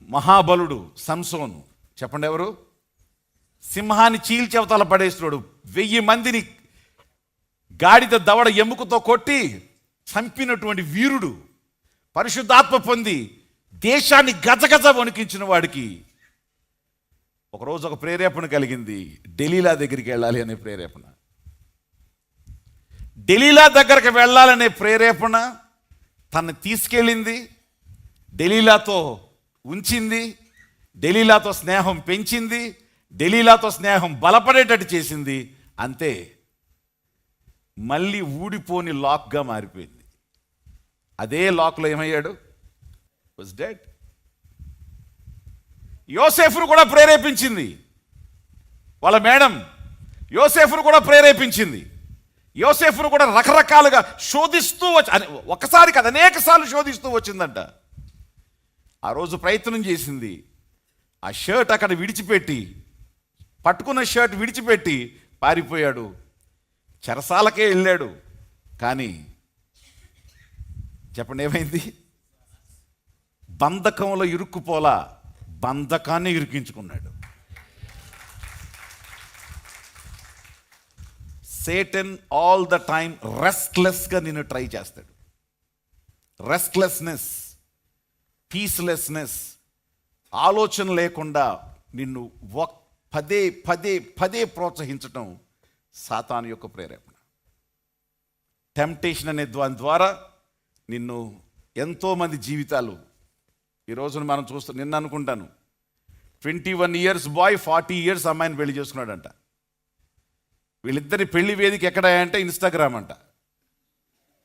మహాబలుడు సంసోను, చెప్పండి ఎవరు? సింహాన్ని చీల్చెవతల పడేస్తున్నాడు. 1000 మందిని గాడిద దవడ ఎముకతో కొట్టి చంపినటువంటి వీరుడు, పరిశుద్ధాత్మ పొంది దేశాన్ని గజగజ వణికించిన వాడికి ఒకరోజు ఒక ప్రేరేపణ కలిగింది. డెలీలా దగ్గరికి వెళ్ళాలి అనే ప్రేరేపణ. డెలీలా దగ్గరికి వెళ్ళాలనే ప్రేరేపణ తనని తీసుకెళ్ళింది, డెలీలాతో ఉంచింది, డెలీలాతో స్నేహం పెంచింది, డెలీలాతో స్నేహం బలపడేటట్టు చేసింది. అంతే, మళ్ళీ ఊడిపోని లాక్గా మారిపోయింది. అదే లాక్లో ఏమయ్యాడు? Was dead. యోసేఫ్ను కూడా ప్రేరేపించింది వాళ్ళ మేడం. యోసేఫ్ను కూడా ప్రేరేపించింది. యోసేఫ్ను కూడా రకరకాలుగా శోధిస్తూ ఒకసారి కాదు అనేక సార్లు శోధిస్తూ వచ్చిందంట. ఆ రోజు ప్రయత్నం చేసింది. ఆ షర్ట్ అక్కడ విడిచిపెట్టి, పట్టుకున్న షర్ట్ విడిచిపెట్టి పారిపోయాడు. చెరసాలకే వెళ్ళాడు. కానీ చెప్పండి ఏమైంది? బంధకంలో ఇరుక్కుపోలా, బంధకాన్ని ఇరికించుకున్నాడు. సేటన్ ఆల్ ద టైమ్ రెస్ట్లెస్గా నిన్ను ట్రై చేస్తాడు. రెస్ట్లెస్నెస్, పీస్లెస్నెస్, ఆలోచన లేకుండా నిన్ను పదే పదే పదే ప్రోత్సహించటం సాతాను యొక్క ప్రేరేపణ. టెంప్టేషన్ అనే దాని ద్వారా నిన్ను ఎంతోమంది జీవితాలు ఈ రోజున మనం చూస్తాం. నిన్న అనుకుంటాను 21 years బాయ్ 40 years అమ్మాయిని పెళ్లి చేసుకున్నాడంట. వీళ్ళిద్దరి పెళ్లి వేదిక ఎక్కడ అంటే ఇన్స్టాగ్రామ్ అంట.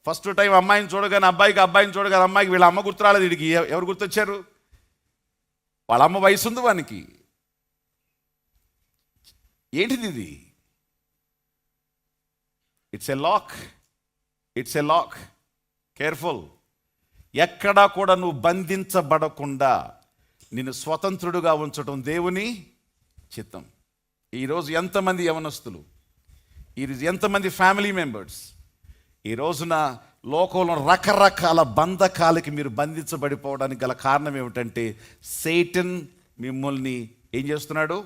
ఫస్ట్ టైం అమ్మాయిని చూడగానే అబ్బాయికి, అబ్బాయిని చూడగానే అమ్మాయికి వీళ్ళ అమ్మ గుర్తురాలేదు. వీడికి ఎవరు గుర్తొచ్చారు? వాళ్ళ అమ్మ వయసు ఉంది వానికి. ఏంటిది ఇది? It's a lock, it's a lock. Careful. ఎక్కడా కూడా నువ్వు బంధించబడకుండా నిన్ను స్వతంత్రుడుగా ఉంచడం దేవుని చిత్తం. ఈరోజు ఎంతమంది యవనస్తులు, ఈరోజు ఎంతమంది ఫ్యామిలీ మెంబర్స్ ఈ రోజున లోకంలో రకరకాల బంధకాలకి మీరు బంధించబడిపోవడానికి గల కారణం ఏమిటంటే సేటన్ మిమ్మల్ని ఏం చేస్తున్నాడు?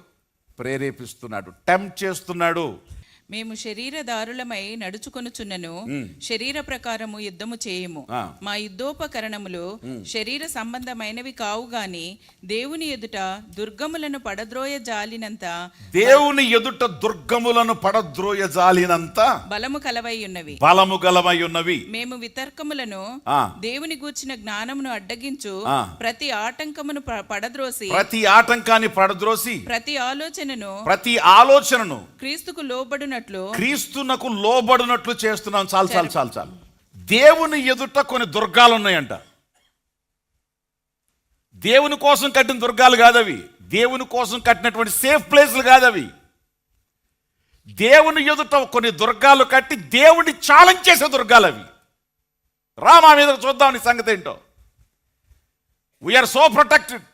ప్రేరేపిస్తున్నాడు, టెంప్ట్ చేస్తున్నాడు. మేము శరీరదారులమై నడుచుకొనుచున్నను, శరీర ప్రకారము యుద్ధము చేయము. మా యుద్ధోపకరణములు శరీర సంబంధమైనవి కావు గాని దేవుని ఎదుట దుర్గములను పడద్రోయ జాలినంత, దేవుని ఎదుట దుర్గములను పడద్రోయ జాలినంత బలము కలవై ఉన్నవి, బలము గలవై ఉన్నవి. మేము వితర్కములను దేవుని గూర్చిన జ్ఞానమును అడ్డగించు ప్రతి ఆటంకమును పడద్రోసి, ప్రతి ఆటంకాన్ని పడద్రోసి, ప్రతి ఆలోచనను క్రీస్తుకు లోబడినట్లు చేస్తున్నాం. చాలు చాలు చాలు చాలు. దేవుని ఎదుట కొన్ని దుర్గాలు ఉన్నాయంట. దేవుని కోసం కట్టిన దుర్గాలు కాదవి. దేవుని కోసం కట్టినటువంటి సేఫ్ ప్లేస్లు కాదవి. దేవుని ఎదుట కొన్ని దుర్గాలు కట్టి దేవుని ఛాలెంజ్ చేసే దుర్గాలు అవి. రా మా మీద చూద్దాం నీ సంగతి ఏంటో. We're so protected,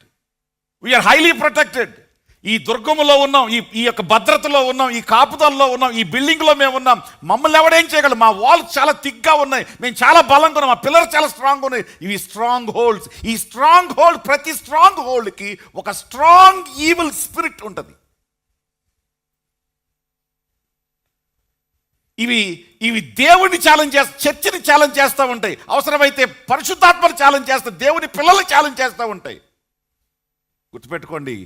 we're highly protected. ఈ దుర్గములో ఉన్నాం, ఈ యొక్క భద్రతలో ఉన్నాం, ఈ కాపుదల్లో ఉన్నాం, ఈ బిల్డింగ్లో మేము ఉన్నాం. మమ్మల్ని ఎవడేం చేయగలరు? మా వాల్స్ చాలా థిక్గా ఉన్నాయి, మేము చాలా బలంగా ఉన్నాం, మా పిల్లర్స్ చాలా స్ట్రాంగ్ ఉన్నాయి. ఇవి స్ట్రాంగ్ హోల్డ్స్. ఈ స్ట్రాంగ్ హోల్డ్, ప్రతి స్ట్రాంగ్ హోల్డ్కి ఒక స్ట్రాంగ్ ఈవిల్ స్పిరిట్ ఉంటుంది. ఇవి దేవుడిని ఛాలెంజ్ చేస్తా, చర్చిని ఛాలెంజ్ చేస్తూ ఉంటాయి. అవసరమైతే పరిశుద్ధాత్మని ఛాలెంజ్ చేస్తాయి, దేవుని పిల్లల్ని ఛాలెంజ్ చేస్తూ ఉంటాయి. గుర్తుపెట్టుకోండి,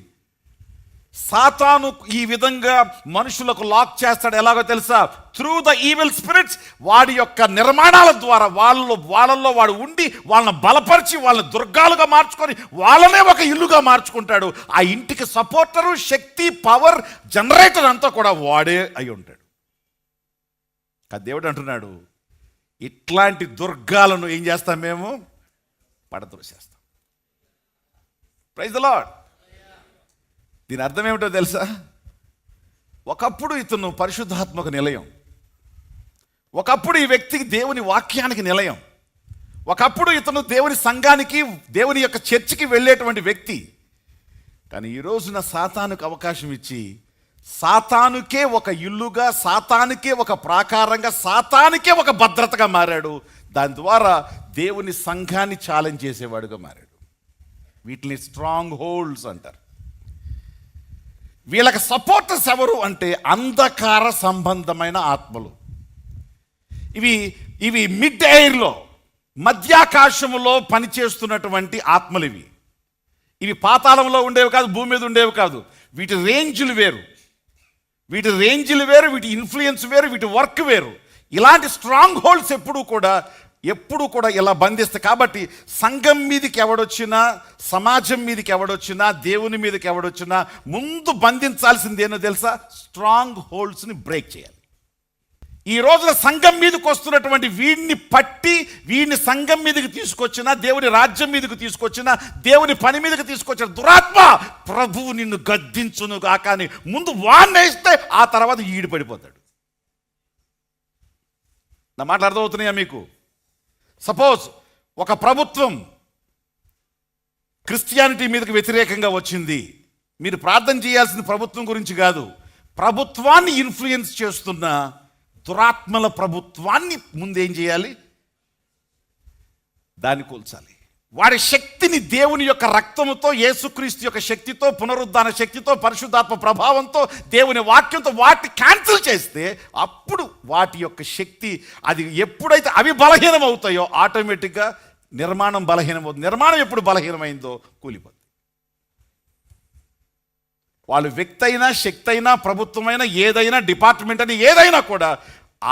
సాతాను ఈ విధంగా మనుషులకు లాక్ చేస్తాడు. ఎలాగో తెలుసా? Through the evil spirits. వాడి యొక్క నిర్మాణాల ద్వారా వాళ్ళల్లో వాడు ఉండి వాళ్ళని బలపరిచి వాళ్ళని దుర్గాలుగా మార్చుకొని వాళ్ళనే ఒక ఇల్లుగా మార్చుకుంటాడు. ఆ ఇంటికి సపోర్టరు, శక్తి, పవర్, జనరేటర్ అంతా కూడా వాడే అయి ఉంటాడు. దేవుడు అంటున్నాడు, ఇట్లాంటి దుర్గాలను ఏం చేస్తాం? మేము పడద్రోసేస్తాం. Praise the lord. దీని అర్థం ఏమిటో తెలుసా? ఒకప్పుడు ఇతను పరిశుద్ధాత్మక నిలయం, ఒకప్పుడు ఈ వ్యక్తికి దేవుని వాక్యానికి నిలయం, ఒకప్పుడు ఇతను దేవుని సంఘానికి, దేవుని యొక్క చర్చికి వెళ్ళేటువంటి వ్యక్తి. కానీ ఈ రోజున సాతానుకు అవకాశం ఇచ్చి సాతానుకే ఒక ఇల్లుగా, సాతానుకే ఒక ప్రాకారంగా, సాతానుకే ఒక భద్రతగా మారాడు. దాని ద్వారా దేవుని సంఘాన్ని ఛాలెంజ్ చేసేవాడుగా మారాడు. వీటిని స్ట్రాంగ్ హోల్డ్స్ అంటారు. వీళ్ళకి సపోర్టర్స్ ఎవరు అంటే అంధకార సంబంధమైన ఆత్మలు. ఇవి మిడ్ ఎయిర్లో, మధ్యాకాశములో పనిచేస్తున్నటువంటి ఆత్మలు. ఇవి పాతాళంలో ఉండేవి కాదు, భూమి మీద ఉండేవి కాదు. వీటి రేంజ్లు వేరు, వీటి ఇన్ఫ్లుయెన్స్ వేరు, వీటి వర్క్ వేరు. ఇలాంటి స్ట్రాంగ్ హోల్డ్స్ ఎప్పుడూ కూడా ఇలా బంధిస్తాయి. కాబట్టి సంఘం మీదకి ఎవడొచ్చినా, సమాజం మీదకి ఎవడొచ్చినా, దేవుని మీదకి ఎవడొచ్చినా ముందు బంధించాల్సింది ఏంటో తెలుసా? స్ట్రాంగ్ హోల్డ్స్ని బ్రేక్ చేయాలి. ఈ రోజున సంఘం మీదకి వస్తున్నటువంటి వీడిని పట్టి, వీడిని సంఘం మీదకి తీసుకొచ్చినా, దేవుని రాజ్యం మీదకి తీసుకొచ్చినా, దేవుని పని మీదకి తీసుకొచ్చిన దురాత్మ, ప్రభువు నిన్ను గద్దించును గాక అని ముందు వాన్నేస్తే ఆ తర్వాత ఈడు పడిపోతాడు. నా మాటలు అర్థమవుతున్నాయా మీకు? సపోజ్ ఒక ప్రభుత్వం క్రిస్టియానిటీ మీదకి వ్యతిరేకంగా వచ్చింది. మీరు ప్రార్థన చేయాల్సిన ప్రభుత్వం గురించి కాదు, ప్రభుత్వాన్ని ఇన్ఫ్లుయెన్స్ చేస్తున్న దురాత్మల ప్రభుత్వాన్ని ముందేం చేయాలి? దాన్ని కూల్చాలి. వాడి శక్తిని దేవుని యొక్క రక్తముతో, యేసుక్రీస్తు యొక్క శక్తితో, పునరుద్ధాన శక్తితో, పరిశుద్ధాత్మ ప్రభావంతో, దేవుని వాక్యంతో వాటిని క్యాన్సిల్ చేస్తే అప్పుడు వాటి యొక్క శక్తి, అది ఎప్పుడైతే అవి బలహీనం అవుతాయో ఆటోమేటిక్గా నిర్మాణం బలహీనమవుతుంది. నిర్మాణం ఎప్పుడు బలహీనమైందో కూలిపోతుంది. వాళ్ళు వ్యక్తి అయినా, శక్తి అయినా, ప్రభుత్వమైనా, ఏదైనా డిపార్ట్మెంట్ అని ఏదైనా కూడా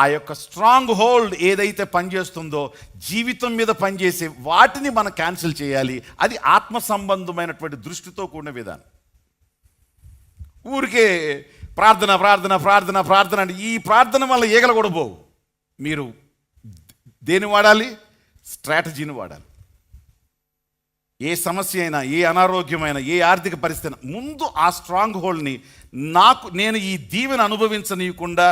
ఆ యొక్క స్ట్రాంగ్ హోల్డ్ ఏదైతే పనిచేస్తుందో జీవితం మీద పనిచేసే వాటిని మనం క్యాన్సిల్ చేయాలి. అది ఆత్మ సంబంధమైనటువంటి దృష్టితో కూడిన విధానం. ఊరికే ప్రార్థన ప్రార్థన ప్రార్థన ప్రార్థన అంటే ఈ ప్రార్థన వల్ల ఈగలు కూడా పోవు. మీరు దేని వాడాలి? స్ట్రాటజీని వాడాలి. ఏ సమస్య అయినా, ఏ అనారోగ్యమైనా, ఏ ఆర్థిక పరిస్థితి అయినా ముందు ఆ స్ట్రాంగ్ హోల్డ్ని నేను ఈ దీవెన అనుభవించనీయకుండా,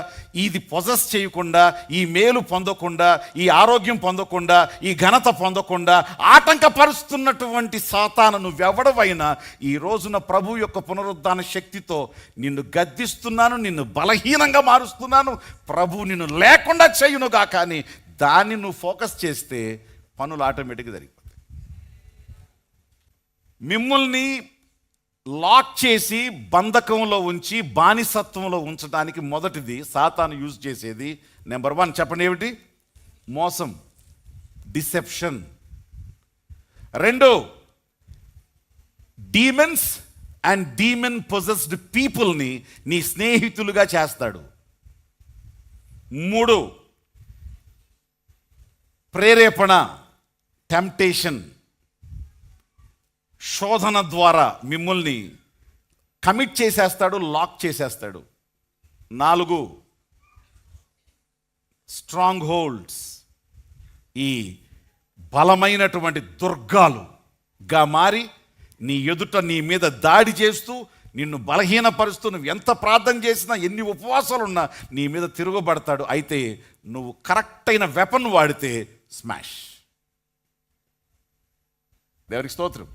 ఇది పొజెస్ చేయకుండా, ఈ మేలు పొందకుండా, ఈ ఆరోగ్యం పొందకుండా, ఈ ఘనత పొందకుండా ఆటంకపరుస్తున్నటువంటి సాతాను నువ్వెవడవైనా ఈ రోజున ప్రభు యొక్క పునరుద్ధాన శక్తితో నిన్ను గద్దిస్తున్నాను, నిన్ను బలహీనంగా మారుస్తున్నాను, ప్రభు నిన్ను లేకుండా చేయునుగా. కానీ దాన్ని నువ్వు ఫోకస్ చేస్తే పనులు ఆటోమేటిక్గా జరిగిపోతాయి. మిమ్మల్ని లాక్ చేసి బంధకంలో ఉంచి బానిసత్వంలో ఉంచడానికి మొదటిది సాతాను యూజ్ చేసేది నెంబర్ 1 చెప్పండి ఏమిటి? మోసం, deception. 2 demons and demon possessed పీపుల్ని నీ స్నేహితులుగా చేస్తాడు. 3 ప్రేరేపణ, టెంప్టేషన్, శోధన ద్వారా మిమ్మల్ని కమిట్ చేసేస్తాడు, లాక్ చేసేస్తాడు. 4 స్ట్రాంగ్ హోల్డ్స్, ఈ బలమైనటువంటి దుర్గాలుగా మారి నీ ఎదుట నీ మీద దాడి చేస్తూ నిన్ను బలహీనపరుస్తూ, నువ్వు ఎంత ప్రార్థన చేసినా, ఎన్ని ఉపవాసాలు ఉన్నా నీ మీద తిరగబడతాడు. అయితే నువ్వు కరెక్ట్ అయిన వెపన్ వాడితే స్మాష్. దేవునికి స్తోత్రం.